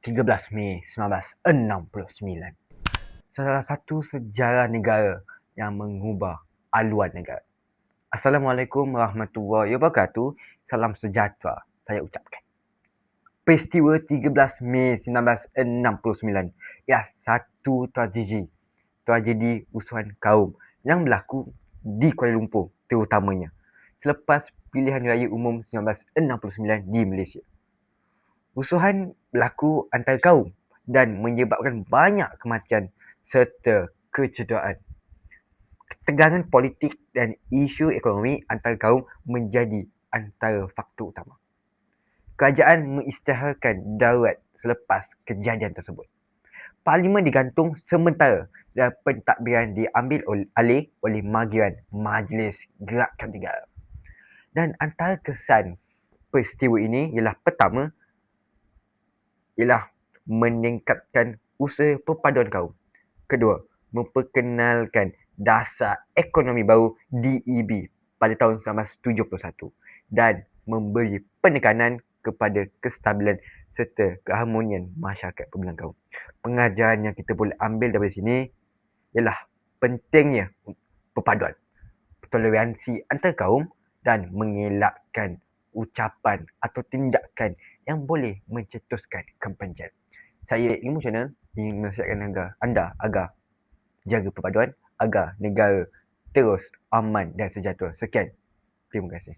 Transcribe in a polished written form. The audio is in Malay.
13 Mei 1969. Salah satu sejarah negara yang mengubah haluan negara. Assalamualaikum warahmatullahi wabarakatuh. Salam sejahtera saya ucapkan. Peristiwa 13 Mei 1969 ialah satu tragedi usuhan kaum yang berlaku di Kuala Lumpur terutamanya selepas pilihan raya umum 1969 di Malaysia. Rusuhan berlaku antara kaum dan menyebabkan banyak kematian serta kecederaan. Ketegangan politik dan isu ekonomi antara kaum menjadi antara faktor utama. Kerajaan mengisytiharkan darurat selepas kejadian tersebut. Parlimen digantung sementara dan pentadbiran diambil alih oleh Majlis Gerakan Negara. Dan antara kesan peristiwa ini ialah pertama, ialah meningkatkan usaha perpaduan kaum. Kedua, memperkenalkan dasar ekonomi baru DEB pada tahun 1971 dan memberi penekanan kepada kestabilan serta keharmonian masyarakat perbulan kaum. Pengajaran yang kita boleh ambil dari sini ialah pentingnya perpaduan, toleransi antar kaum dan mengelakkan ucapan atau tindakan yang boleh mencetuskan kebencian. Saya Ilmu Channel ingin menasihatkan anda agar jaga perpaduan agar negara terus aman dan sejahtera. Sekian. Terima kasih.